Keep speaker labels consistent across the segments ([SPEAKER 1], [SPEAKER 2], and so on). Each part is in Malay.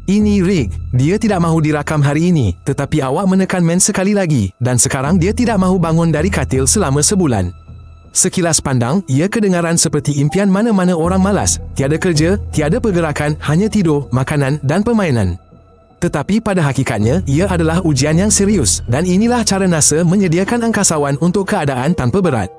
[SPEAKER 1] Ini Rick. Dia tidak mahu dirakam hari ini, tetapi awak menekan mens sekali lagi dan sekarang dia tidak mahu bangun dari katil selama sebulan. Sekilas pandang, ia kedengaran seperti impian mana-mana orang malas. Tiada kerja, tiada pergerakan, hanya tidur, makanan dan permainan. Tetapi pada hakikatnya, ia adalah ujian yang serius dan inilah cara NASA menyediakan angkasawan untuk keadaan tanpa berat.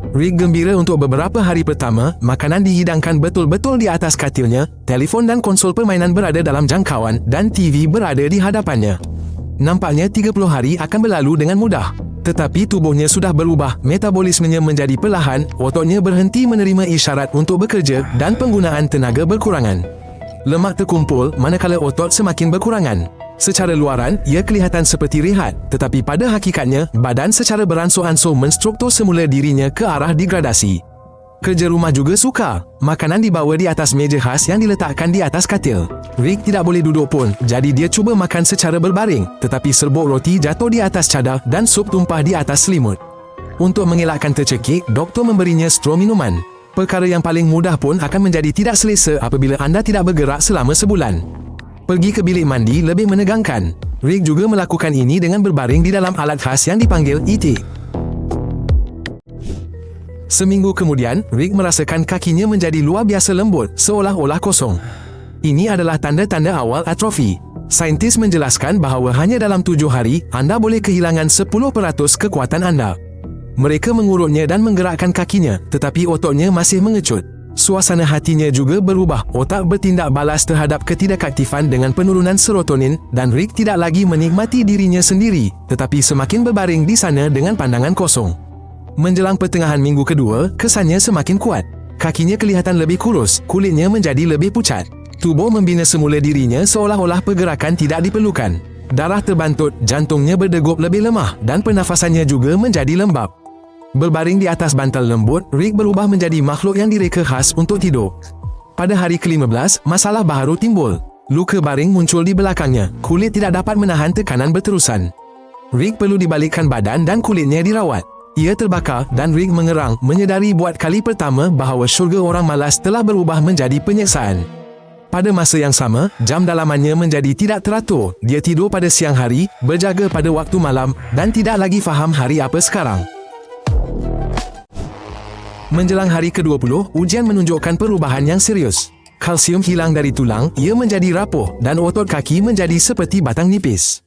[SPEAKER 1] Rick gembira untuk beberapa hari pertama, makanan dihidangkan betul-betul di atas katilnya, telefon dan konsol permainan berada dalam jangkauan dan TV berada di hadapannya. Nampaknya 30 hari akan berlalu dengan mudah. Tetapi tubuhnya sudah berubah, metabolismenya menjadi perlahan, otaknya berhenti menerima isyarat untuk bekerja dan penggunaan tenaga berkurangan. Lemak terkumpul manakala otot semakin berkurangan. Secara luaran, ia kelihatan seperti rehat, tetapi pada hakikatnya, badan secara beransur-ansur menstruktur semula dirinya ke arah degradasi. Kerja rumah juga sukar. Makanan dibawa di atas meja khas yang diletakkan di atas katil. Rick tidak boleh duduk pun, jadi dia cuba makan secara berbaring, tetapi serbuk roti jatuh di atas cadar dan sup tumpah di atas selimut. Untuk mengelakkan tercekik, doktor memberinya straw minuman. Perkara yang paling mudah pun akan menjadi tidak selesa apabila anda tidak bergerak selama sebulan. Pergi ke bilik mandi lebih menegangkan. Rick juga melakukan ini dengan berbaring di dalam alat khas yang dipanggil itik. Seminggu kemudian, Rick merasakan kakinya menjadi luar biasa lembut, seolah-olah kosong. Ini adalah tanda-tanda awal atrofi. Saintis menjelaskan bahawa hanya dalam 7 hari, anda boleh kehilangan 10% kekuatan anda. Mereka mengurutnya dan menggerakkan kakinya, tetapi otaknya masih mengecut. Suasana hatinya juga berubah. Otak bertindak balas terhadap ketidakaktifan dengan penurunan serotonin dan Rick tidak lagi menikmati dirinya sendiri, tetapi semakin berbaring di sana dengan pandangan kosong. Menjelang pertengahan minggu kedua, kesannya semakin kuat. Kakinya kelihatan lebih kurus, kulitnya menjadi lebih pucat. Tubuh membina semula dirinya seolah-olah pergerakan tidak diperlukan. Darah terbantut, jantungnya berdegup lebih lemah dan pernafasannya juga menjadi lembab. Berbaring di atas bantal lembut, Rick berubah menjadi makhluk yang direka khas untuk tidur. Pada hari ke-15, masalah baharu timbul. Luka baring muncul di belakangnya. Kulit tidak dapat menahan tekanan berterusan. Rick perlu dibalikkan badan dan kulitnya dirawat. Ia terbakar dan Rick mengerang, menyedari buat kali pertama bahawa syurga orang malas telah berubah menjadi penyiksaan. Pada masa yang sama, jam dalamannya menjadi tidak teratur. Dia tidur pada siang hari, berjaga pada waktu malam dan tidak lagi faham hari apa sekarang. Menjelang hari ke-20, ujian menunjukkan perubahan yang serius. Kalsium hilang dari tulang, ia menjadi rapuh dan otot kaki menjadi seperti batang nipis.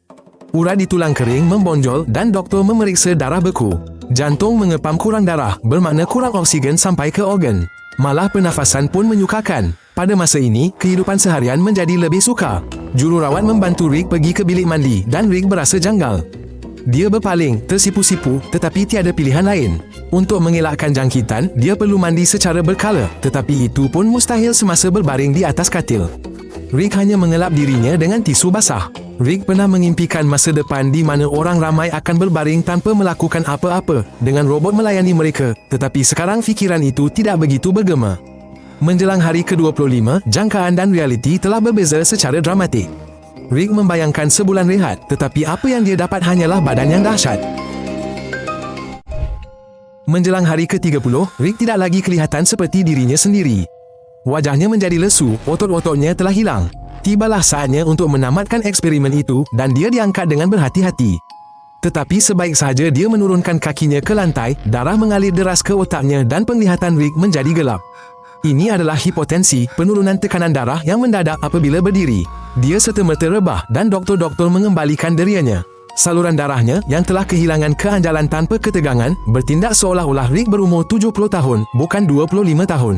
[SPEAKER 1] Urat di tulang kering membonjol dan doktor memeriksa darah beku. Jantung mengepam kurang darah, bermakna kurang oksigen sampai ke organ. Malah pernafasan pun menyukakan. Pada masa ini, kehidupan seharian menjadi lebih sukar. Jururawat membantu Rick pergi ke bilik mandi dan Rick berasa janggal. Dia berpaling, tersipu-sipu, tetapi tiada pilihan lain. Untuk mengelakkan jangkitan, dia perlu mandi secara berkala, tetapi itu pun mustahil semasa berbaring di atas katil. Rick hanya mengelap dirinya dengan tisu basah. Rick pernah mengimpikan masa depan di mana orang ramai akan berbaring tanpa melakukan apa-apa, dengan robot melayani mereka, tetapi sekarang fikiran itu tidak begitu bergema. Menjelang hari ke-25, jangkaan dan realiti telah berbeza secara dramatik. Rick membayangkan sebulan rehat, tetapi apa yang dia dapat hanyalah badan yang dahsyat. Menjelang hari ke-30, Rick tidak lagi kelihatan seperti dirinya sendiri. Wajahnya menjadi lesu, otot-ototnya telah hilang. Tibalah saatnya untuk menamatkan eksperimen itu dan dia diangkat dengan berhati-hati. Tetapi sebaik sahaja dia menurunkan kakinya ke lantai, darah mengalir deras ke otaknya dan penglihatan Rick menjadi gelap. Ini adalah hipotensi, penurunan tekanan darah yang mendadak apabila berdiri. Dia serta-merta rebah dan doktor-doktor mengembalikan derianya. Saluran darahnya yang telah kehilangan keanjalan tanpa ketegangan bertindak seolah-olah Rick berumur 70 tahun, bukan 25 tahun.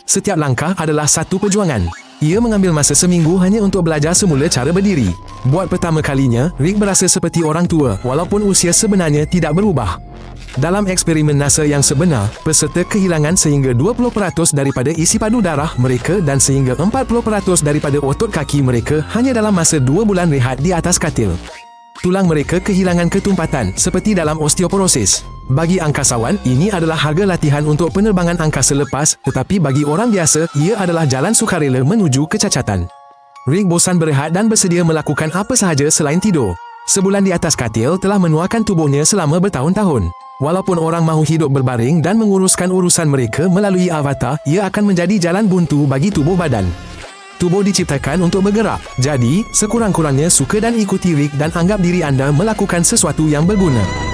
[SPEAKER 1] Setiap langkah adalah satu perjuangan. Ia mengambil masa seminggu hanya untuk belajar semula cara berdiri. Buat pertama kalinya, Rick berasa seperti orang tua walaupun usia sebenarnya tidak berubah. Dalam eksperimen NASA yang sebenar, peserta kehilangan sehingga 20% daripada isi padu darah mereka dan sehingga 40% daripada otot kaki mereka hanya dalam masa 2 bulan rehat di atas katil. Tulang mereka kehilangan ketumpatan seperti dalam osteoporosis. Bagi angkasawan, ini adalah harga latihan untuk penerbangan angkasa lepas, tetapi bagi orang biasa, ia adalah jalan sukarela menuju kecacatan. Rick bosan berehat dan bersedia melakukan apa sahaja selain tidur. Sebulan di atas katil telah menuakan tubuhnya selama bertahun-tahun. Walaupun orang mahu hidup berbaring dan menguruskan urusan mereka melalui avatar, ia akan menjadi jalan buntu bagi tubuh badan. Tubuh diciptakan untuk bergerak. Jadi, sekurang-kurangnya suka dan ikuti Rick dan anggap diri anda melakukan sesuatu yang berguna.